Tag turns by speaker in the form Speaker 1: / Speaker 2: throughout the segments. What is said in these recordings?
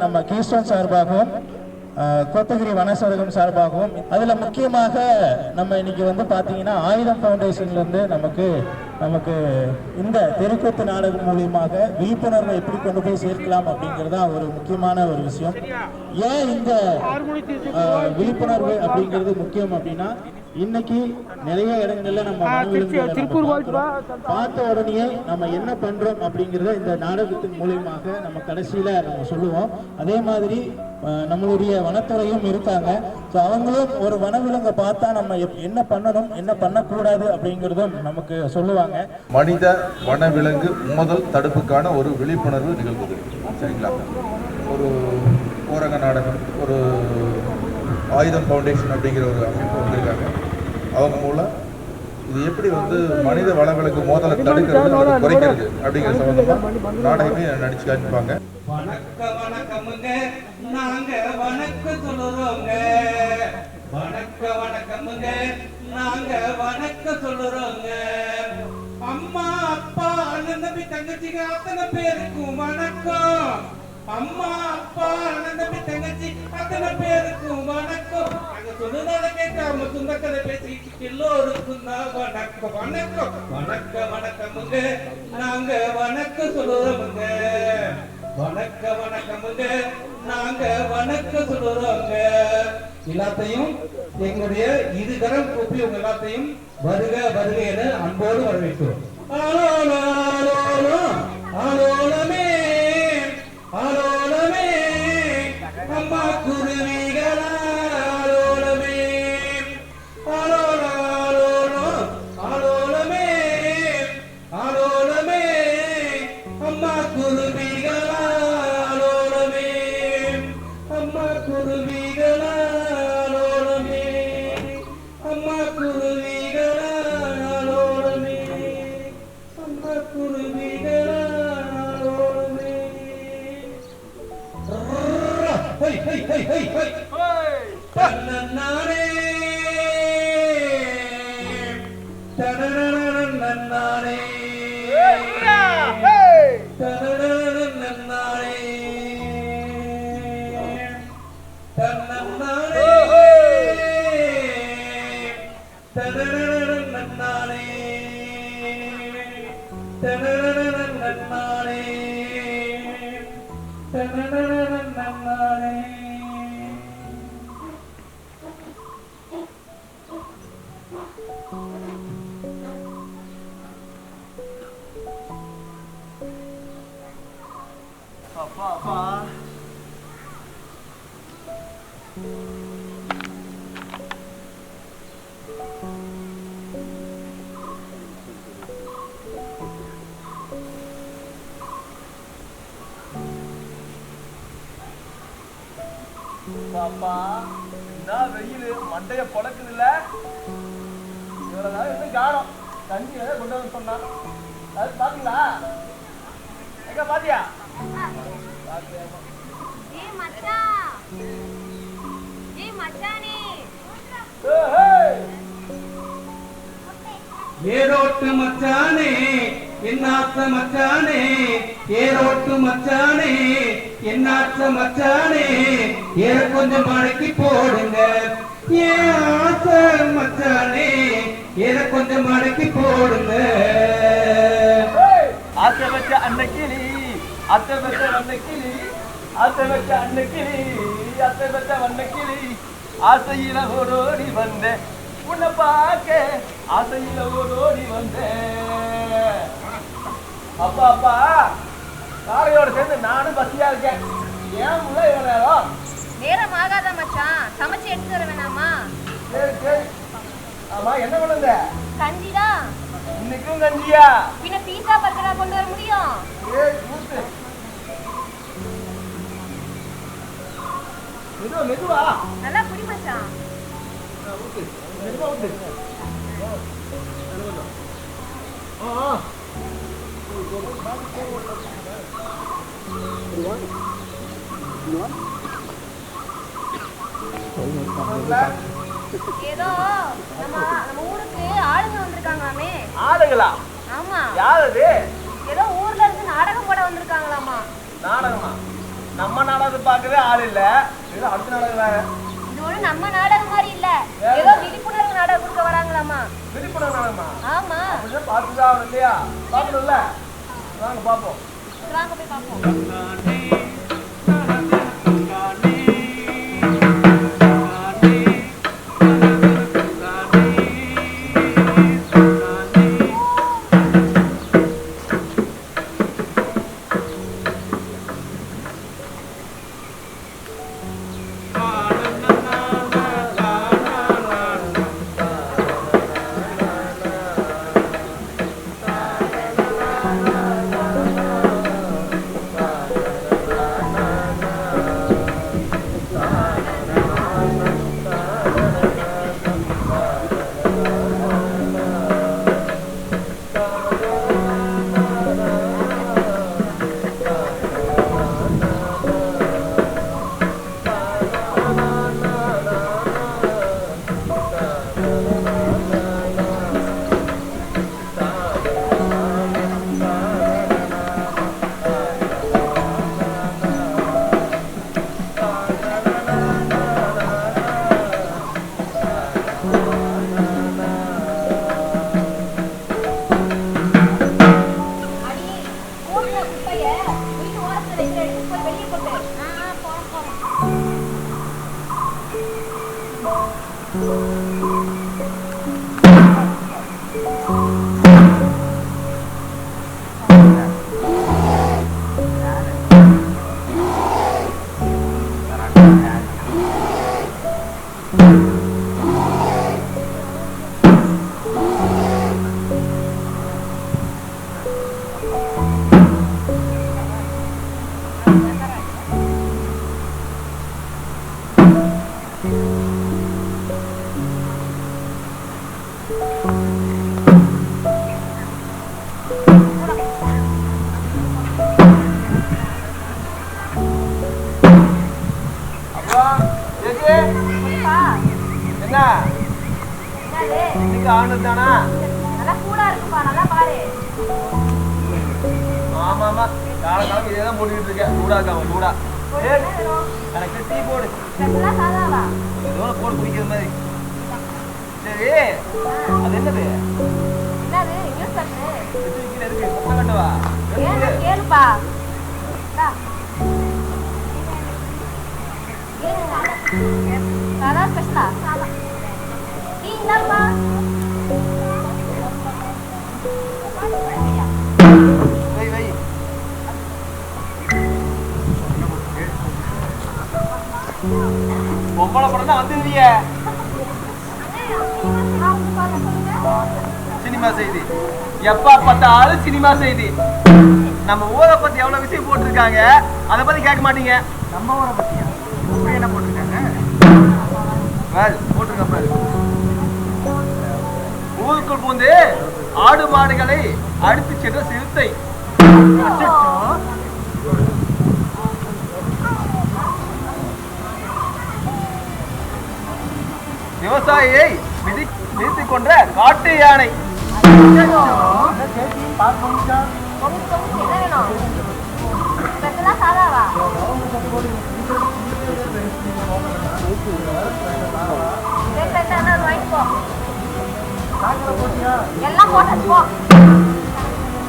Speaker 1: நம்ம கீஸ்டோன் சார்பாகவும் கோத்தகிரி வனசரகம் சார்பாகவும் அதில் முக்கியமாக நம்ம இன்னைக்கு பார்த்தீங்கன்னா ஆயுதம் ஃபவுண்டேஷன்லேருந்து நமக்கு இந்த தெருக்கூத்து நாடகம் மூலியமாக விழிப்புணர்வை எப்படி கொண்டு போய் சேர்க்கலாம் அப்படிங்கிறது தான் ஒரு முக்கியமான ஒரு விஷயம். ஏன் இந்த விழிப்புணர்வு அப்படிங்கிறது முக்கியம் அப்படின்னா இன்னைக்கு நிறைய இடங்கள்ல நம்ம பார்த்த உடனே நம்ம என்ன பண்றோம் அப்படிங்கிறத இந்த நாடகத்தின் மூலியமாக நம்ம கடைசியில நம்ம சொல்லுவோம். அதே மாதிரி நம்மளுடைய வனத்துறையும் இருக்காங்க. ஸோ அவங்களும் ஒரு வனவிலங்கை பார்த்தா நம்ம என்ன பண்ணணும் என்ன பண்ணக்கூடாது அப்படிங்கிறதும் நமக்கு சொல்லுவாங்க.
Speaker 2: மனித வனவிலங்கு மோதல் தடுப்புக்கான ஒரு விழிப்புணர்வு நிகழ்வுது. சரிங்களா? ஒரு ஊரக நாடகம், ஒரு ஆயுதம் ஃபவுண்டேஷன் அப்படிங்கிற ஒரு அமைப்பு வந்திருக்காங்க. அவங்க மூலம் இது எப்படி மனித வனவிலங்கு மோதலை தடுக்கிறது குறைக்கிறது அப்படிங்கிற சம்பந்தமா நாடகமே நடிச்சு காமிப்பாங்க.
Speaker 3: வணக்கமுங்க, நாங்க வணக்கம் சொல்லுறோங்க. வணக்கமுங்க, நாங்க வணக்கம் சொல்லுறோங்க. அம்மா அப்பா அண்ணன் தம்பி தங்கச்சிங்க அத்தனை பேருக்கும் வணக்கம். அம்மா அப்பா அண்ணன் தம்பி தங்கச்சி அத்தனை பேருக்கும் வணக்கம். நாங்க சொல்லுறத கேட்காம சுந்தக்கதை பேசி எல்லோருக்கும் தான் வணக்கம். வணக்கமுங்க, நாங்க வணக்கம் சொல்லுறோமுங்க. வணக்கமுங்க, நாங்க வணக்கம் சொல்லுறோங்க. எல்லாத்தையும் எங்களுடைய இருகரம் கூப்பி உங்க எல்லாத்தையும் வருக வருக என அன்போடு வரவேற்கிறோம். ஆலோலமே ஆலோலமே அம்மா குருவிகளா ஆலோலமே ஆலோலமே ஆலோலமே அம்மா குருவிகளா ஆலோலமே அம்மா குருவிகளா ஆலோலமே அம்மா குருவிகளா ஆலோலமே அம்மா குருவிகளா ஆலோலமே. ஹை ஹை ஹை ஹை ஹை தன்னன்னானே தன்னன்னானே தன்னன்னானே தன்னன்னானே தன்னன்னானே தன்னன்னானே தன்னன்னானே.
Speaker 4: அப்பா அப்பா பாப்பா என்ன வெயில் மண்டைய பொழக்குது இல்ல? இவ்வளவுதான் இருந்து காரம் கஞ்சி கொண்டு வந்து சொன்னான். அது பாத்தீங்களா? எங்க பாத்தியா?
Speaker 3: ஏரோட்டு மச்சானே என்னாத்த மச்சானே ஏரோட்டு மச்சானே என்னாத்த மச்சானே ஏற கொஞ்சம் மடக்கி போடுங்க. ஏன் ஆசை மச்சானே ஏற கொஞ்சம் மடக்கி போடுங்க.
Speaker 4: ஆசை வச்ச அன்னைக்கிளி அத்தை வச்ச வண்ணக்கிளி ஆசை வச்ச அன்னைக்கிளி அத்தை வச்ச வண்ணக்கிளி ஆசையில ஓடோடி வந்தேன் உன்னை பார்க்க ஆசையில ஓடோடி வந்தேன். அப்பா அப்பா காரையோட சேர்ந்து நானும் பசியா இருக்கேன். ஏன் முள்ள இவ்வளோ
Speaker 5: நேரம் ஆகாத மச்சான், சமைச்சு எடுத்து வர வேணாமா?
Speaker 4: சரி சரி. ஆமா என்ன பண்ணுங்க?
Speaker 5: கஞ்சிடா.
Speaker 4: இன்னைக்கும் கஞ்சியா?
Speaker 5: பின்ன பீஸா பர்கரா கொண்டு வர முடியும்?
Speaker 4: ஏய் ஊத்து. மெதுவா
Speaker 5: நல்லா குடி மச்சான்.
Speaker 4: ஊத்து மெதுவா ஊத்து.
Speaker 5: ஏதோ நம்ம ஊருக்கு ஆளுங்க வந்திருக்காங்களாமே.
Speaker 4: ஆளுங்களா?
Speaker 5: ஆமா.
Speaker 4: யார் அது?
Speaker 5: ஏதோ ஊர்ல இருந்து நாடகம் போட வந்திருக்காங்களாமா.
Speaker 4: நாடகமா? நம்ம நாடகம் பார்க்கவே ஆள் இல்ல. ஏதோ அடுத்த நாடகம் வேற.
Speaker 5: இது ஒரு நம்ம நாடகம் மாதிரி இல்ல. ஏதோ விழிப்புணர்வு நாடகம் கொடுக்க வராங்களாமா.
Speaker 4: விழிப்புணர்வு நாடகமா?
Speaker 5: ஆமா.
Speaker 4: அப்படிதான் பார்த்துதான் ஆகணும் இல்லையா? பார்க்கணும்ல. வாங்க பார்ப்போம்.
Speaker 5: வாங்க போய் பார்ப்போம்.
Speaker 4: சினிமா செய்தி எப்ப பார்த்தாலும் சினிமா செய்தி. நம்ம ஊரை பத்தி எவ்வளவு விஷயம் போட்டிருக்காங்க, அதை பத்தி கேட்க மாட்டீங்க. நம்ம ஊரை பத்தியா? என்ன போட்டிருக்காங்க? போட்டிருக்க பாரு. ஊருக்குள் பூந்து ஆடு மாடுகளை அடித்து சென்ற சிறுத்தை. விவசாயியை நிறுத்திக் கொன்ற காட்டு யானை.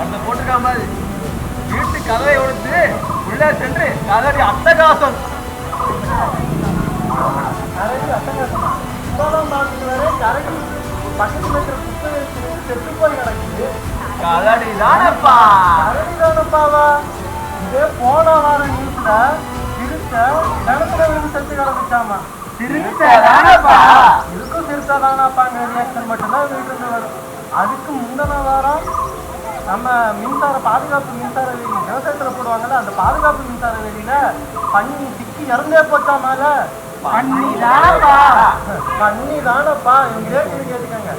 Speaker 4: அந்த போட்டுக்காம வீட்டு கதவை உடைத்து உள்ளே சென்று கதறி அட்டகாசம்.
Speaker 6: போன வாரம் நியூஸ்ல சிறுத்தை கிணத்துல விழுந்து செத்து கிடந்துச்சாமா. இதுக்கும் சிறுத்தாதானாப்பாங்க ரியாக்ஷன் மட்டும்தான் வீட்டுல வரும். அதுக்கு முந்தின வாரம் நம்ம மின்சார பாதுகாப்பு மின்சார வேலி விவசாயத்துல போடுவாங்கல்ல, அந்த பாதுகாப்பு மின்சார வேலியில பன்னி சிக்கி இறந்தே போச்சாமால. பண்ணி தானப்பா இவங்களே கேட்டுக்கங்க.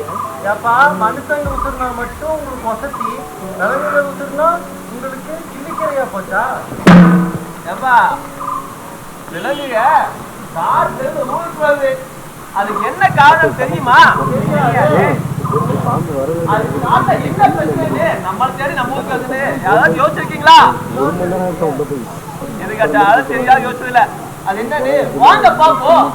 Speaker 6: ஏப்பா மனுஷங்க உசுர்னா மட்டும் உங்களுக்கு வசதி, விலங்குகள் உசுர்னா உங்களுக்கு கிளிக்கரையா போச்சா?
Speaker 4: ஏப்பா விலங்குக ஊருக்கு வருது, அதுக்கு என்ன காரணம் தெரியுமா? என்ன பிரச்சனை நம்ம தேடி நம்ம ஊருக்கு வருது, யாராவது யோசிச்சிருக்கீங்களா? எப்படி கேட்டாலும் சரியா யோசிச்சதில்ல. அது என்னன்னு வாங்க பாப்போம்.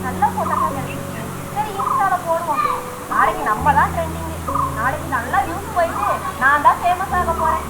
Speaker 5: நல்ல போட்டோ கிடைச்சிருக்கு. சரி இன்ஸ்டால போடுவோம். நாளைக்கு நம்ம தான் ட்ரெண்டிங். நாளைக்கு நல்லா வியூஸ் போயிட்டு நான் தான் ஃபேமஸ் ஆக போறேன்.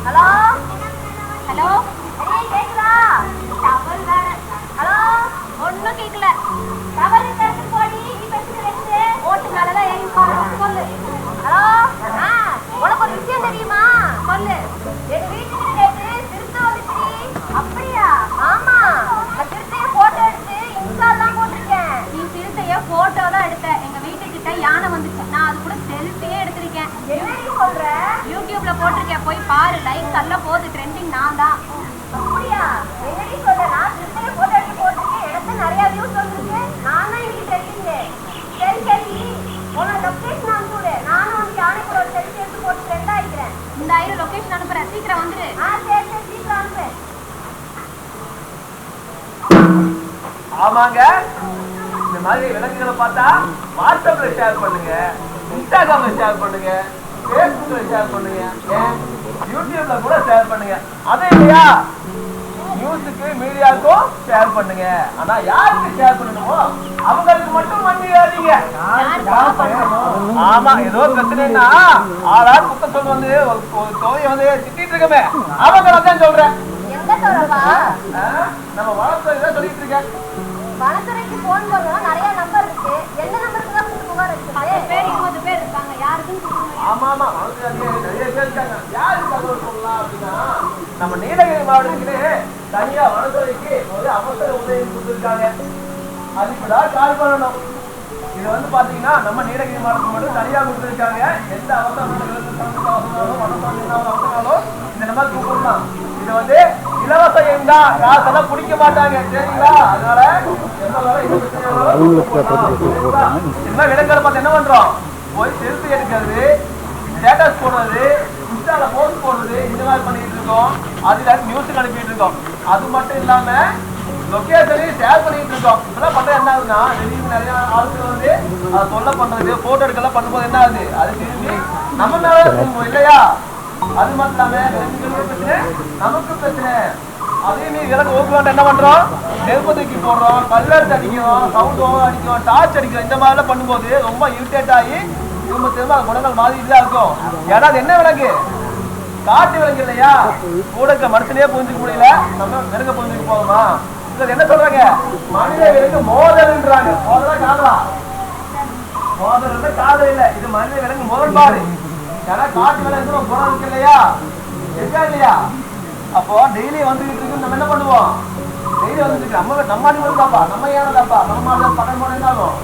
Speaker 5: ஹலோ ஹலோ கேக்குதா? டவர் வேற. ஹலோ ஒன்னும் கேட்கல. டவர் எடுத்து போடி. நீ பேசுறது ஓட்டு மேலதான் ஏறி சொல்லு. ஹலோ உனக்கு ஒரு விஷயம் தெரியுமா? சொல்லு. என் வீட்டுக்கு கேட்டு திருத்த வந்துச்சு. அப்படியா? ஆமா, நான் திருத்தைய போட்டோ எடுத்து இன்ஸ்டாலாம் போட்டிருக்கேன். நீ திருத்தைய போட்டோ தான் எடுத்த. எங்க வீட்டுக்கிட்ட யானை வந்துச்சு. நான் அது கூட செல்ஃபியே எடுத்திருக்கேன். என்னடி சொல்ற? யூடியூப்ல போட்டிருக்கேன், போய் பாரு. லைக் நல்ல போகுது, ட்ரெண்டிங் நான் தான். அப்படியா? என்னடி சொல்ற? நான் திருத்தைய போட்டோ எடுத்து போட்டிருக்கேன், எனக்கு நிறைய வியூஸ் வந்திருக்கு. நான் தான் எனக்கு தெரியுங்க. சரி சரி, உன்னோட லொகேஷன் அனுப்பிவிடு. நானும் உனக்கு யானை கூட ஒரு செல்ஃபி எடுத்து போட்டு ட்ரெண்ட் ஆகிக்கிறேன். இந்த 1000 லொகேஷன் அனுப்புறேன், சீக்கிரம் வந்துடு. சரி சரி, சீக்கிரம் அனுப்பு.
Speaker 4: ஆமாங்க, இந்த மாதிரி விலங்குகளை பார்த்தா வாட்ஸ்அப்ல ஷேர் பண்ணுங்க, இன்ஸ்டாகிராம்ல ஷேர் பண்ணுங்க, பேஸ்புக்ல ஷேர் பண்ணுங்க, யூடியூப்ல கூட ஷேர் பண்ணுங்க. அதே இல்லையா நியூஸுக்கு மீடியாவுக்கும் ஷேர் பண்ணுங்க. ஆனா யாருக்கு ஷேர் பண்ணணுமோ அவங்களுக்கு மட்டும் பண்ணிடாதீங்க. ஆமா, ஏதோ பிரச்சனைன்னா ஆளா குத்த சொல் வந்து ஒரு தொகையை வந்து திட்டிட்டு இருக்கமே அவங்க தான் சொல்றேன். நம்ம வளர்த்துறை தான் சொல்லிட்டு இருக்கேன்.
Speaker 5: வனத்துறைக்கு போன் பண்ணோம், நிறைய நம்பர் இருக்கு. எந்த நம்பருக்கு தான் புகார் இருக்கு? 10 பேர் 20 பேர் இருக்காங்க. யாருக்கும்
Speaker 4: ஆமா ஆமா, நிறைய பேர் இருக்காங்க. யாருக்கு தகவல் சொல்லலாம் அப்படின்னா நம்ம நீலகிரி மாவட்டத்துக்கு தனியா வனத்துறைக்கு ஒரு அவசர உதவி கொடுத்துருக்காங்க. அதுக்குதான் கால் பண்ணணும். இது வந்து பாத்தீங்கன்னா நம்ம நீலகிரி மாவட்டத்துக்கு மட்டும் தனியா கொடுத்துருக்காங்க. எந்த அவசரமான அவசரனாலும் இந்த நம்பர் கூப்பிடலாம். இது வந்து இலவச எண் தான், காசெல்லாம் பிடிக்க மாட்டாங்க, சரிங்களா? அதனால என்ன விலங்குகளை பார்த்து என்ன பண்றோம்? போய் செல்ஃபி எடுக்கிறது, ஸ்டேட்டஸ் போடுறது, இன்ஸ்டால போஸ்ட் போடுறது, இந்த மாதிரி பண்ணிட்டு இருக்கோம். அதுல நியூஸுக்கு அனுப்பிட்டு இருக்கோம். அது மட்டும் இல்லாம லொகேஷனையும் ஷேர் பண்ணிட்டு இருக்கோம். இப்பெல்லாம் பண்ண என்ன ஆகுதுன்னா, வெளியே நிறைய ஆளுங்க வந்து அதை தொல்லை பண்றது, போட்டோ எடுக்கலாம் பண்ணும்போது என்ன ஆகுது, அது திரும்பி நம்ம மேல இல்லையா? அது மட்டும் இல்லாம பிரச்சனை, நமக்கு பிரச்சனை. அதே நீ விலங்கு ஓக்குவாண்ட என்ன பண்றோம்? நெருப்பு தூக்கி போடுறோம், கல்லெடுத்து அடிக்கிறோம், சவுண்டும் அடிக்கிறோம், டார்ச் அடிக்கிறோம். இந்த மாதிரிலாம் பண்ணும்போது ரொம்ப இரிட்டேட் ஆகி திரும்ப திரும்ப அந்த குணங்கள் மாதிரி தான் இருக்கும். ஏன்னா அது என்ன விலங்கு? காட்டு விலங்கு இல்லையா? கூட மனுஷனையே புரிஞ்சுக்க முடியல, நம்ம விலங்க புரிஞ்சுக்க போகுமா? என்ன சொல்றாங்க? மனித விலங்கு மோதல்ன்றாங்க. மோதலா காதலா? மோதல் காதல் இல்ல, இது மனித விலங்கு முரண்பாடு. ஏன்னா காட்டு விலங்கு குணம் இருக்கு இல்லையா? இருக்கா இல்லையா? அப்போ டெய்லி வந்துகிட்டு இருக்கு. நம்ம என்ன பண்ணுவோம்? டெய்லி வந்துட்டு நம்ம அடிமொழி தாப்பா, நம்ம ஏன தாப்பா, நம்ம பக்கம் போன என்ன ஆகும்?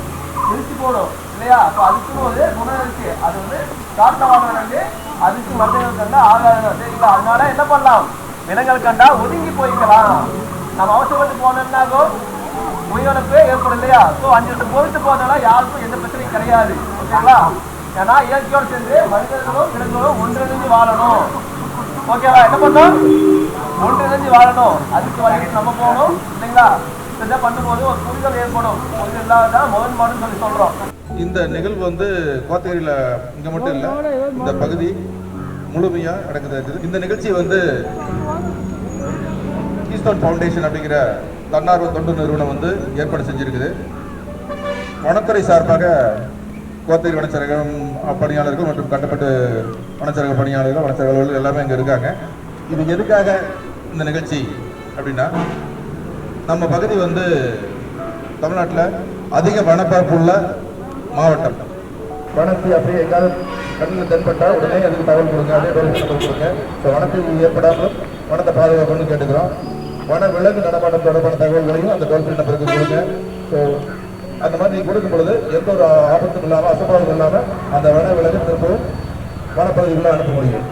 Speaker 4: நிறுத்தி போடும் இல்லையா? அப்போ அதுக்குன்னு ஒரு குணம் இருக்கு. அது வந்து காட்டில் வாங்கினாங்க, அதுக்கு மனிதர்கள் கண்டா ஆகாது, சரிங்களா? அதனால என்ன பண்ணலாம்? விலங்குகள் கண்டா ஒதுங்கி போய்க்கலாம். நம்ம அவசரப்பட்டு போனோம்னாகும் உயிரிழப்பு ஏற்படும் இல்லையா? ஸோ 5 நிமிஷம் போயிட்டு போனாலும் யாருக்கும் எந்த பிரச்சனையும் கிடையாது, ஓகேங்களா? ஏன்னா இயற்கையோடு சேர்ந்து மனிதர்களும் விலங்குகளும் ஒன்றிணைந்து வாழணும், ஓகேவா? என்ன பண்ணோம்? ஒன்றிணைஞ்சு வாழணும். அதுக்கு வழிக்கு நம்ம போகணும் இல்லைங்களா? இதை பண்ணும்போது ஒரு புரிதல் ஏற்படும். புரிதல் இல்லாதான் முதல் மாடுன்னு சொல்லி சொல்றோம்.
Speaker 2: இந்த நிகழ்வு வந்து கோத்தகிரியில் இங்கே மட்டும் இல்லை, இந்த பகுதி முழுமையாக நடக்குது. இந்த நிகழ்ச்சி வந்து கீஸ்டோன் ஃபவுண்டேஷன் அப்படிங்கிற தன்னார்வ தொண்டு நிறுவனம் வந்து ஏற்பாடு செஞ்சிருக்குது. வனத்துறை சார்பாக கோத்தகிரி வனச்சரகம் பணியாளர்கள் மற்றும் கட்டப்பட்டு வனச்சரக பணியாளர்கள் வனச்சரகர்கள் எல்லாமே இங்கே இருக்காங்க. இது எதுக்காக இந்த நிகழ்ச்சி அப்படின்னா, நம்ம பகுதி வந்து தமிழ்நாட்டில் அதிக வனப்பரப்பு உள்ள மாவட்டம். வனத்தை அப்படியே எங்காவது கண்ணில் தென்பட்டால் உடனே அதுக்கு தகவல் கொடுங்க, அதே தகவல் கொடுங்க. ஸோ வனத்தில் ஏற்படாமலும் வனத்தை பாதுகாக்கணும்னு கேட்டுக்கிறோம். வன விலங்கு நடமாட்டம் தொடர்பான தகவல்களையும் அந்த டோல் நம்பருக்கு கொடுங்க. ஸோ அந்த மாதிரி நீங்கள் கொடுக்கும் பொழுது எந்த ஒரு ஆபத்தும் இல்லாமல் அசம்பாவிதம் இல்லாமல் அந்த வன விலங்கு திரும்பவும் வனப்பகுதிக்குள்ளே அனுப்ப முடியும்.